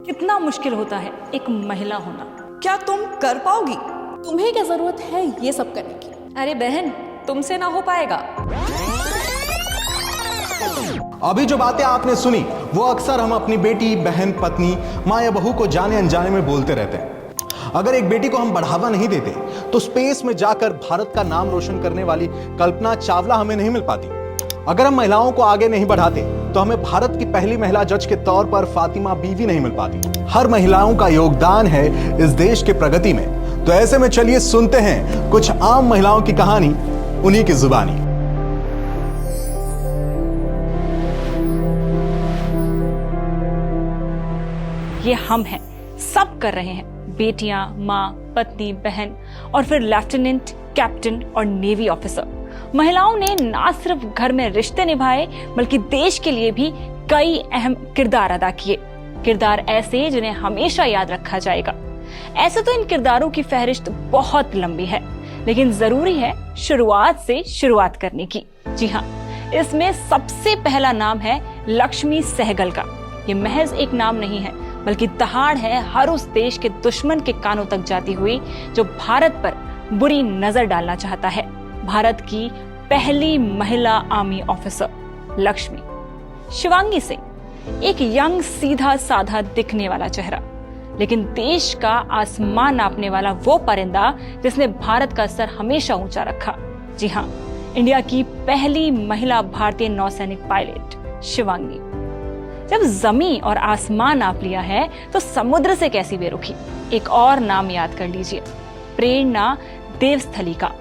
कितना मुश्किल होता है एक महिला होना। क्या तुम कर पाओगी? तुम्हें क्या जरूरत है ये सब करने की? अरे बहन, तुमसे ना हो पाएगा। अभी जो बातें आपने सुनी वो अक्सर हम अपनी बेटी, बहन, पत्नी, माँ या बहू को जाने अनजाने में बोलते रहते हैं। अगर एक बेटी को हम बढ़ावा नहीं देते तो स्पेस में जाकर भारत का नाम रोशन करने वाली कल्पना चावला हमें नहीं मिल पाती। अगर हम महिलाओं को आगे नहीं बढ़ाते तो हमें भारत की पहली महिला जज के तौर पर फातिमा बीवी नहीं मिल पाती। हर महिलाओं का योगदान है इस देश के प्रगति में। तो ऐसे में चलिए सुनते हैं कुछ आम महिलाओं की कहानी, उन्हीं की जुबानी। ये हम हैं, सब कर रहे हैं। बेटियां, माँ, पत्नी, बहन और फिर लेफ्टिनेंट, कैप्टन और नेवी ऑफिसर। महिलाओं ने ना सिर्फ घर में रिश्ते निभाए बल्कि देश के लिए भी कई अहम किरदार अदा किए। किरदार ऐसे जिन्हें हमेशा याद रखा जाएगा। ऐसे तो इन किरदारों की फहरिस्त बहुत लंबी है, लेकिन जरूरी है शुरुआत से शुरुआत करने की। जी हाँ, इसमें सबसे पहला नाम है लक्ष्मी सहगल का। ये महज एक नाम नहीं है बल्कि दहाड़ है हर उस देश के दुश्मन के कानों तक जाती हुई जो भारत पर बुरी नजर डालना चाहता है। भारत की पहली महिला आर्मी ऑफिसर लक्ष्मी। शिवांगी सिंह, एक यंग, सीधा साधा दिखने वाला चेहरा, लेकिन देश का आसमान नापने वाला वो परिंदा जिसने भारत का सर हमेशा ऊंचा रखा। जी हाँ, इंडिया की पहली महिला भारतीय नौसैनिक पायलट शिवांगी। जब जमीन और आसमान नाप लिया है तो समुद्र से कैसी बेरुखी। एक और नाम याद कर लीजिए, प्रेरणा देवस्थली का।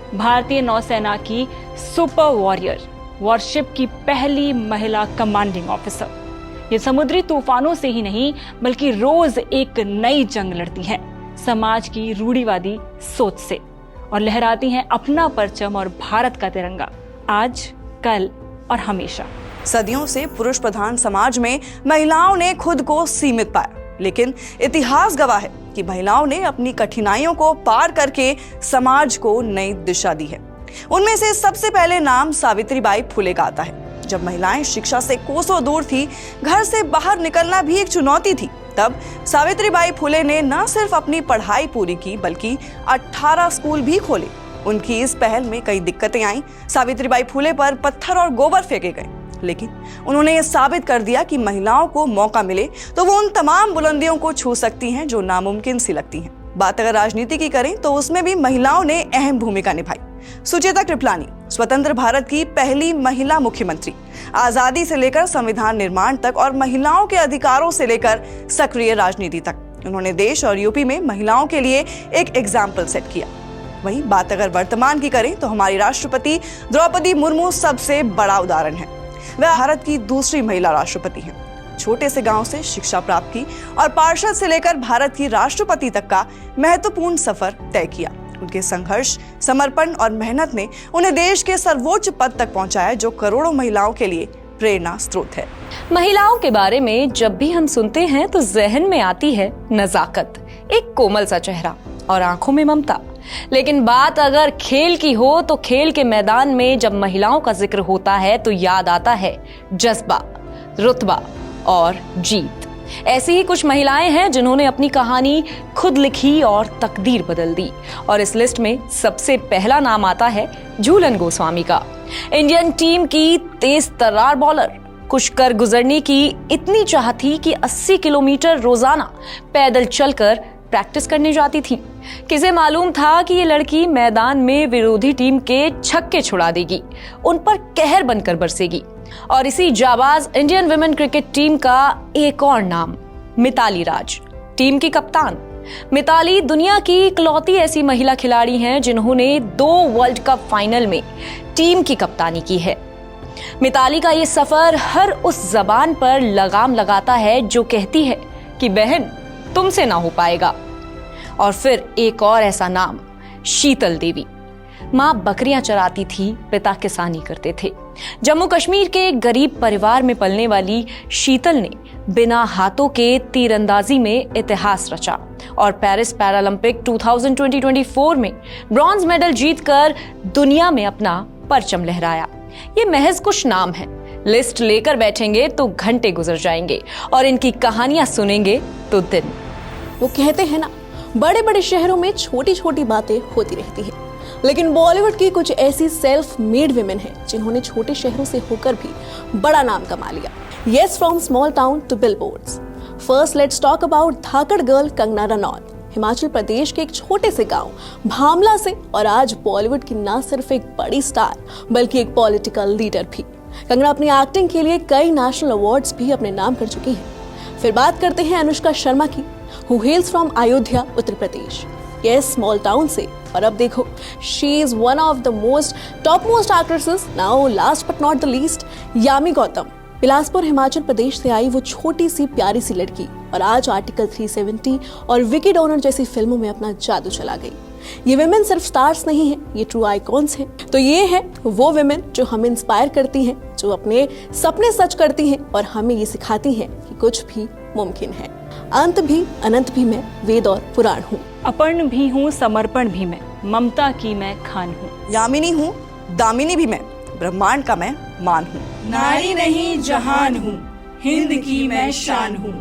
भारतीय नौसेना की सुपर वॉरियर, वॉरशिप की पहली महिला कमांडिंग ऑफिसर। ये समुद्री तूफानों से ही नहीं बल्कि रोज एक नई जंग लड़ती हैं समाज की रूढ़िवादी सोच से, और लहराती हैं अपना परचम और भारत का तिरंगा, आज, कल और हमेशा। सदियों से पुरुष प्रधान समाज में महिलाओं ने खुद को सीमित पाया, लेकिन इतिहास गवाह है कि महिलाओं ने अपनी कठिनाइयों को पार करके समाज को नई दिशा दी है। उनमें से सबसे पहले नाम सावित्रीबाई फुले का आता है। जब महिलाएं शिक्षा से कोसों दूर थी, घर से बाहर निकलना भी एक चुनौती थी, तब सावित्रीबाई फुले ने न सिर्फ अपनी पढ़ाई पूरी की बल्कि 18 स्कूल भी खोले। उनकी इस पहल में कई दिक्कतें आईं। सावित्रीबाई फुले पर पत्थर और गोबर फेंके गए, लेकिन उन्होंने ये साबित कर दिया कि महिलाओं को मौका मिले तो वो उन तमाम बुलंदियों को छू सकती हैं जो नामुमकिन सी लगती हैं। बात अगर राजनीति की करें तो उसमें भी महिलाओं ने अहम भूमिका निभाई। सुचेता कृपलानी, स्वतंत्र भारत की पहली महिला मुख्यमंत्री, आजादी से लेकर संविधान निर्माण तक और महिलाओं के अधिकारों से लेकर सक्रिय राजनीति तक उन्होंने देश और यूपी में महिलाओं के लिए एक एग्जाम्पल सेट किया। वहीं बात अगर वर्तमान की करें तो हमारी राष्ट्रपति द्रौपदी मुर्मू सबसे बड़ा उदाहरण है। वह भारत की दूसरी महिला राष्ट्रपति हैं। छोटे से गांव से शिक्षा प्राप्त की और पार्षद से लेकर भारत की राष्ट्रपति तक का महत्वपूर्ण सफर तय किया। उनके संघर्ष, समर्पण और मेहनत ने उन्हें देश के सर्वोच्च पद तक पहुंचाया, जो करोड़ों महिलाओं के लिए प्रेरणा स्रोत है। महिलाओं के बारे में जब भी हम सुनते हैं तो जहन में आती है नजाकत, एक कोमल सा चेहरा और आंखों में ममता। लेकिन बात अगर खेल की हो तो खेल के मैदान में जब महिलाओं का जिक्र होता है तो याद आता है जज्बा, रुतबा और जीत। ऐसी ही कुछ महिलाएं हैं जिन्होंने अपनी कहानी खुद लिखी और तकदीर बदल दी, और इस लिस्ट में सबसे पहला नाम आता है झूलन गोस्वामी का। इंडियन टीम की तेज तर्रार बॉलर, कुछ कर गुजरने की इतनी चाह थी कि 80 किलोमीटर रोजाना पैदल चलकर प्रैक्टिस करने जाती थी। किसे मालूम था कि ये लड़की मैदान में विरोधी टीम के छक्के छुड़ा देगी, उन पर कहर बनकर बरसेगी। और इसी जाबाज इंडियन वुमेन क्रिकेट टीम का एक और नाम, मिताली राज, टीम की कप्तान। मिताली दुनिया की इकलौती ऐसी महिला खिलाड़ी हैं जिन्होंने 2 वर्ल्ड कप फाइनल में टीम की कप्तानी की है। मिताली का ये सफर हर उस जबान पर लगाम लगाता है जो कहती है कि बहन तुमसे ना हो पाएगा। और फिर एक और ऐसा नाम, शीतल देवी। माँ बकरियां चराती थी, पिता किसानी करते थे। जम्मू कश्मीर के एक गरीब परिवार में पलने वाली शीतल ने बिना हाथों के तीरंदाजी में इतिहास रचा और पेरिस पैरालंपिक 2024 में ब्रॉन्ज मेडल जीतकर दुनिया में अपना परचम लहराया। ये महज कुछ नाम हैं, लिस्ट लेकर बैठेंगे तो घंटे गुजर जाएंगे और इनकी कहानियां सुनेंगे तो दिन। वो कहते हैं ना, बड़े बड़े शहरों में छोटी छोटी बातें होती रहती है, लेकिन बॉलीवुड की कुछ ऐसी सेल्फ मेड विमेन हैं जिन्होंने छोटे शहरों से होकर भी बड़ा नाम कमा लिया। Yes, from small town to billboards. First let's talk about धाकड़ गर्ल कंगना रनौत। हिमाचल प्रदेश के एक छोटे से गांव भामला से, और आज बॉलीवुड की ना सिर्फ एक बड़ी स्टार बल्कि एक पॉलिटिकल लीडर भी। कंगना अपनी एक्टिंग के लिए कई नेशनल अवार्ड्स भी अपने नाम कर चुकी है। फिर बात करते हैं अनुष्का शर्मा की, who hails from Ayodhya, Uttar Pradesh. Yes, small town से, और अब देखो, she is one of the top most actresses. Now last but not the least, Yami Gautam. Bilaspur, Himachal Pradesh से आई वो छोटी सी प्यारी सी लड़की, और आज आर्टिकल 370 और विकी डोनर जैसी फिल्मों में अपना जादू चला गई। ये विमेन सिर्फ स्टार्स नहीं है, ये ट्रू आइकॉन्स हैं। तो ये है वो विमेन जो हमें इंस्पायर करती हैं, जो अपने सपने सच करती हैं और हमें ये सिखाती हैं कि कुछ भी मुमकिन है। अंत भी अनंत भी मैं, वेद और पुराण हूँ। अपर्ण भी हूँ, समर्पण भी मैं, ममता की मैं खान हूँ। यामिनी हूँ, दामिनी भी मैं, ब्रह्मांड का मैं मान हूँ। नारी नहीं जहान हूँ, हिंद की मैं शान हूँ।